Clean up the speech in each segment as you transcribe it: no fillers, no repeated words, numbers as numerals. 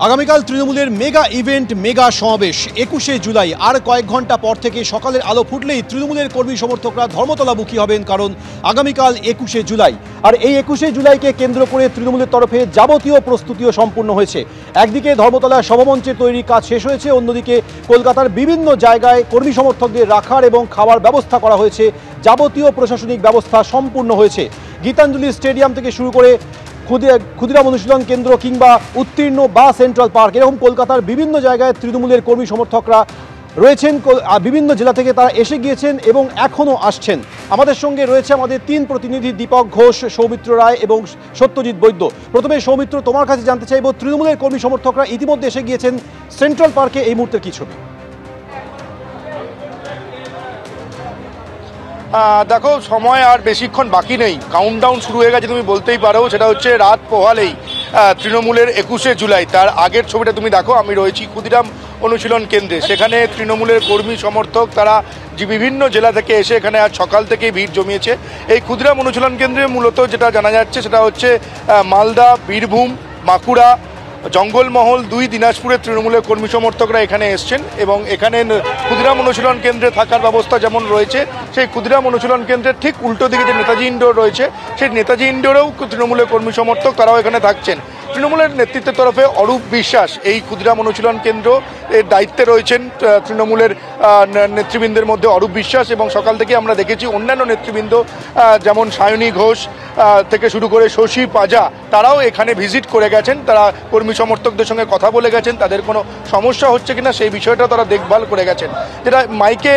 আগামীকাল তৃণমূলের mega event mega সমাবেশ ২১শে জুলাই। আর কয়েক ঘন্টা পর থেকে সকালের আলো ফুটলেই তৃণমূলের কর্মী সমর্থকরা ধর্মতলামুখী হবেন, কারণ আগামীকাল ২১শে জুলাই। আর এই ২১শে জুলাইকে কেন্দ্র করে তৃণমূলের তরফে যাবতীয় প্রস্তুতিও সম্পূর্ণ হয়েছে। একদিকে ধর্মতলায় সভামঞ্চের তৈরির কাজ শেষ হয়েছে, অন্যদিকে কলকাতার বিভিন্ন জায়গায় কর্মী সমর্থকদের রাখার এবং খাওয়ার ব্যবস্থা করা হয়েছে। যাবতীয় প্রশাসনিক ব্যবস্থা সম্পূর্ণ হয়েছে। গীতাঞ্জলি স্টেডিয়াম থেকে শুরু করে ক্ষুদিরাম অনুশীলন কেন্দ্র কিংবা উত্তীর্ণ বা সেন্ট্রাল পার্ক, এরকম কলকাতার বিভিন্ন জায়গায় তৃণমূলের কর্মী সমর্থকরা রয়েছেন। বিভিন্ন জেলা থেকে তারা এসে গিয়েছেন এবং এখনও আসছেন। আমাদের সঙ্গে রয়েছে আমাদের তিন প্রতিনিধি, দীপক ঘোষ, সৌমিত্র রায় এবং সত্যজিৎ বৈদ্য। প্রথমে সৌমিত্র, তোমার কাছে জানতে চাইব, তৃণমূলের কর্মী সমর্থকরা ইতিমধ্যে এসে গিয়েছেন সেন্ট্রাল পার্কে, এই মুহূর্তের কি ছবি? দেখো, সময় আর বেশিক্ষণ বাকি নেই, কাউন্টডাউন শুরু হয়ে গেছে তুমি বলতেই পারো। সেটা হচ্ছে রাত পোহালেই তৃণমূলের ২১শে জুলাই। তার আগের ছবিটা তুমি দেখো, আমি রয়েছি ক্ষুদিরাম অনুশীলন কেন্দ্রে। সেখানে তৃণমূলের কর্মী সমর্থক তারা যে বিভিন্ন জেলা থেকে এসে এখানে আজ সকাল থেকেই ভিড় জমিয়েছে। এই ক্ষুদিরাম অনুশীলন কেন্দ্রে মূলত যেটা জানা যাচ্ছে সেটা হচ্ছে মালদা, বীরভূম, বাঁকুড়া, জঙ্গলমহল, দিনাজপুরের তৃণমূলের কর্মী সমর্থকরা এখানে এসছেন এবং এখানে ক্ষুদিরাম অনুশীলন কেন্দ্রে থাকার ব্যবস্থা যেমন রয়েছে, সেই ক্ষুদিরাম অনুশীলন কেন্দ্রের ঠিক উল্টো দিকে যে নেতাজি ইন্ডোর রয়েছে, সেই নেতাজি ইন্ডোরেও তৃণমূলের কর্মী সমর্থক তারাও এখানে থাকছেন। তৃণমূলের নেতৃত্বের তরফে অরূপ বিশ্বাস এই ক্ষুদিরাম অনুশীলন কেন্দ্র এর দায়িত্বে রয়েছেন। তৃণমূলের নেতৃবৃন্দের মধ্যে অরূপ বিশ্বাস, এবং সকাল থেকে আমরা দেখেছি অন্যান্য নেতৃবৃন্দ যেমন সায়নী ঘোষ থেকে শুরু করে শশী পাজা, তারাও এখানে ভিজিট করে গেছেন। তারা কর্মী সমর্থকদের সঙ্গে কথা বলে গেছেন, তাদের কোনো সমস্যা হচ্ছে কিনা সেই বিষয়টা তারা দেখভাল করে গেছেন। যেটা মাইকে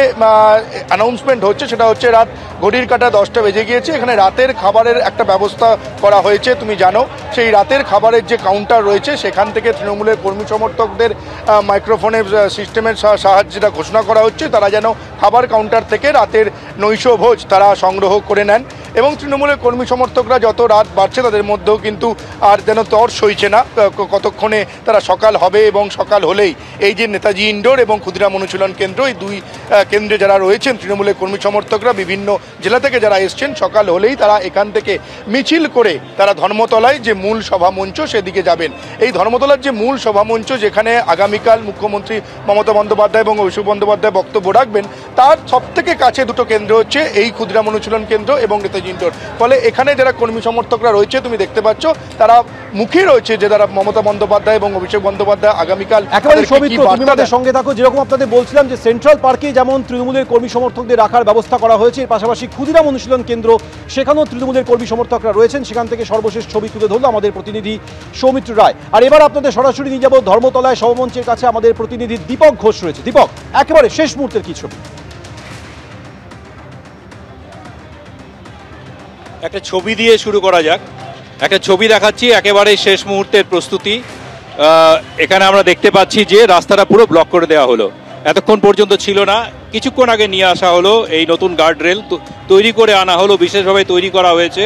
অ্যানাউন্সমেন্ট হচ্ছে সেটা হচ্ছে রাত ঘড়ির কাঁটা 10টা বেজে গিয়েছে। এখানে রাতের খাবারের একটা ব্যবস্থা করা হয়েছে, তুমি জানো। সেই রাতের খাবারের যে কাউন্টার রয়েছে সেখান থেকে তৃণমূলের কর্মী সমর্থকদের মাইক্রোফোনের সিস্টেমের সাহায্যে যেটা ঘোষণা করা হচ্ছে, তারা যেন খাবার কাউন্টার থেকে রাতের নৈশ ভোজ তারা সংগ্রহ করে নেন। এবং তৃণমূলের কর্মী সমর্থকরা যত রাত বাড়ছে তাদের মধ্যেও কিন্তু আর যেন তর সইছে না, কতক্ষণে তারা সকাল হবে। এবং সকাল হলেই এই যে নেতাজি ইন্ডোর এবং ক্ষুদিরাম অনুশীলন কেন্দ্র, এই দুই কেন্দ্রে যারা রয়েছেন তৃণমূলের কর্মী সমর্থকরা বিভিন্ন জেলা থেকে যারা এসছেন, সকাল হলেই তারা এখান থেকে মিছিল করে তারা ধর্মতলায় যে মূল সভামঞ্চ সেদিকে যাবেন। এই ধর্মতলার যে মূল সভামঞ্চ, যেখানে আগামীকাল মুখ্যমন্ত্রী মমতা বন্দ্যোপাধ্যায় এবং অভিষেক বন্দ্যোপাধ্যায় বক্তব্য রাখবেন, তার সবথেকে কাছে দুটো কেন্দ্র হচ্ছে এই ক্ষুদিরাম অনুশীলন কেন্দ্র এবং নেতাজি ইন্ডোর। ফলে এখানে যারা কর্মী সমর্থকরা রয়েছে তুমি দেখতে পাচ্ছ, তারা মুখে রয়েছে যে তারা মমতা বন্দ্যোপাধ্যায় এবং অভিষেক বন্দ্যোপাধ্যায় আগামীকাল একেবারে সৌমিত্র সঙ্গে থাকো। যেরকম আপনাদের বলছিলাম যে সেন্ট্রাল পার্কে যেমন তৃণমূলের কর্মী সমর্থকদের রাখার ব্যবস্থা করা হয়েছে, এর পাশাপাশি ক্ষুদিরাম অনুশীলন কেন্দ্র, সেখানেও তৃণমূলের কর্মী সমর্থকরা রয়েছেন। সেখান থেকে সর্বশেষ ছবি তুলে ধরলো আমাদের প্রতিনিধি সৌমিত্র রায়। আর এবার আপনাদের সরাসরি নিয়ে যাবো ধর্মতলায় সভামঞ্চের কাছে, আমাদের প্রতিনিধি দীপক ঘোষ রয়েছে। দীপক, একেবারে শেষ মুহূর্তের কি ছবি? একটা ছবি দিয়ে শুরু করা যাক। একটা ছবি দেখাচ্ছি, একেবারে শেষ মুহূর্তের প্রস্তুতি। এখানে আমরা দেখতে পাচ্ছি যে রাস্তাটা পুরো ব্লক করে দেওয়া হলো, এতক্ষণ পর্যন্ত ছিল না। কিছুক্ষণ আগে নিয়ে আসা হলো এই নতুন গার্ড রেল, তৈরি করে আনা হলো, বিশেষভাবে তৈরি করা হয়েছে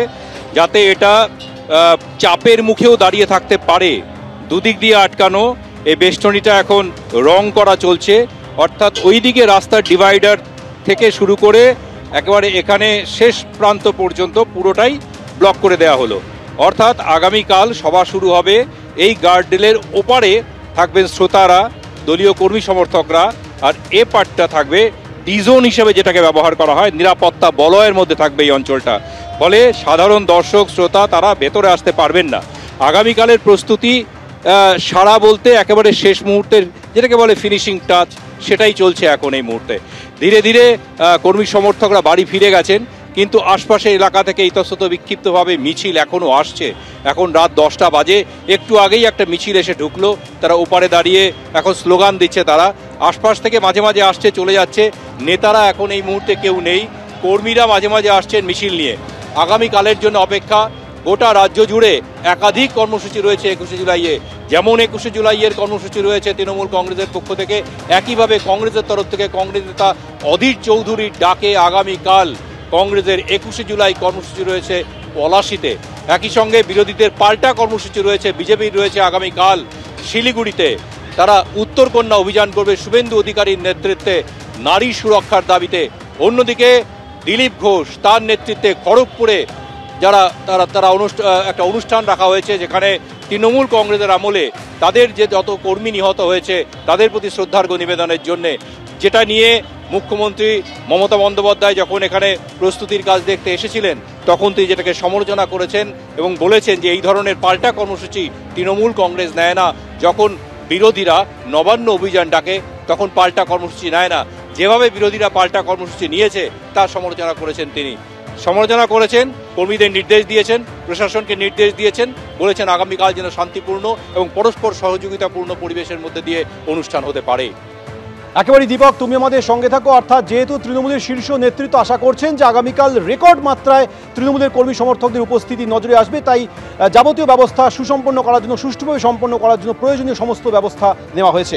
যাতে এটা চাপের মুখেও দাঁড়িয়ে থাকতে পারে। দুদিক দিয়ে আটকানো এই বেষ্টনীটা এখন রং করা চলছে, অর্থাৎ ওইদিকে রাস্তার ডিভাইডার থেকে শুরু করে একেবারে এখানে শেষ প্রান্ত পর্যন্ত পুরোটাই ব্লক করে দেওয়া হলো। অর্থাৎ আগামীকাল সভা শুরু হবে, এই গার্ডরেলের ওপারে থাকবেন শ্রোতারা, দলীয় কর্মী সমর্থকরা, আর এ পার্টটা থাকবে ডিজোন হিসেবে যেটাকে ব্যবহার করা হয়, নিরাপত্তা বলয়ের মধ্যে থাকবে এই অঞ্চলটা। ফলে সাধারণ দর্শক শ্রোতা তারা ভেতরে আসতে পারবেন না। আগামীকালের প্রস্তুতি সারা বলতে একেবারে শেষ মুহূর্তের যেটাকে বলে ফিনিশিং টাচ, সেটাই চলছে এখন এই মুহূর্তে। ধীরে ধীরে কর্মী সমর্থকরা বাড়ি ফিরে গেছেন, কিন্তু আশপাশের এলাকা থেকে ইতস্তত বিক্ষিপ্তভাবে মিছিল এখনও আসছে। এখন রাত 10টা বাজে, একটু আগেই একটা মিছিল এসে ঢুকলো, তারা ওপারে দাঁড়িয়ে এখন স্লোগান দিচ্ছে। তারা আশপাশ থেকে মাঝে মাঝে আসছে, চলে যাচ্ছে। নেতারা এখন এই মুহূর্তে কেউ নেই, কর্মীরা মাঝে মাঝে আসছেন মিছিল নিয়ে। আগামীকালের জন্য অপেক্ষা। গোটা রাজ্য জুড়ে একাধিক কর্মসূচি রয়েছে ২১শে জুলাইয়ে। যেমন ২১শে জুলাইয়ের কর্মসূচি রয়েছে তৃণমূল কংগ্রেসের পক্ষ থেকে, একইভাবে কংগ্রেসের তরফ থেকে কংগ্রেস নেতা অধীর চৌধুরীর ডাকে আগামীকাল কংগ্রেসের ২১শে জুলাই কর্মসূচি রয়েছে পলাশীতে। একই সঙ্গে বিরোধীদের পাল্টা কর্মসূচি রয়েছে, বিজেপির রয়েছে আগামীকাল শিলিগুড়িতে। তারা উত্তরকন্যা অভিযান করবে শুভেন্দু অধিকারীর নেতৃত্বে নারী সুরক্ষার দাবিতে। অন্যদিকে দিলীপ ঘোষ তার নেতৃত্বে খড়গপুরে যারা তারা একটা অনুষ্ঠান রাখা হয়েছে, যেখানে তৃণমূল কংগ্রেসের আমলে তাদের যে যত কর্মী নিহত হয়েছে তাদের প্রতি শ্রদ্ধার্ঘ্য নিবেদনের জন্যে, যেটা নিয়ে মুখ্যমন্ত্রী মমতা বন্দ্যোপাধ্যায় যখন এখানে প্রস্তুতির কাজ দেখতে এসেছিলেন তখন তিনি যেটাকে সমালোচনা করেছেন এবং বলেছেন যে এই ধরনের পাল্টা কর্মসূচি তৃণমূল কংগ্রেস নেয় না। যখন বিরোধীরা নবান্ন অভিযান ডাকে তখন পাল্টা কর্মসূচি নেয় না। যেভাবে বিরোধীরা পাল্টা কর্মসূচি নিয়েছে তার সমালোচনা করেছেন তিনি। সমালোচনা করেছেন, কর্মীদের নির্দেশ দিয়েছেন, প্রশাসনকে নির্দেশ দিয়েছেন, বলেছেন আগামীকাল যেন শান্তিপূর্ণ এবং পরস্পর সহযোগিতাপূর্ণ পরিবেশের মধ্যে দিয়ে অনুষ্ঠান হতে পারে। একেবারেই দীপক, তুমি আমাদের সঙ্গে থাকো। অর্থাৎ যেহেতু তৃণমূলের শীর্ষ নেতৃত্ব আশা করছেন যে আগামীকাল রেকর্ড মাত্রায় তৃণমূলের কর্মী সমর্থকদের উপস্থিতি নজরে আসবে, তাই যাবতীয় ব্যবস্থা সুসম্পন্ন করার জন্য, সুষ্ঠুভাবে সম্পন্ন করার জন্য প্রয়োজনীয় সমস্ত ব্যবস্থা নেওয়া হয়েছে।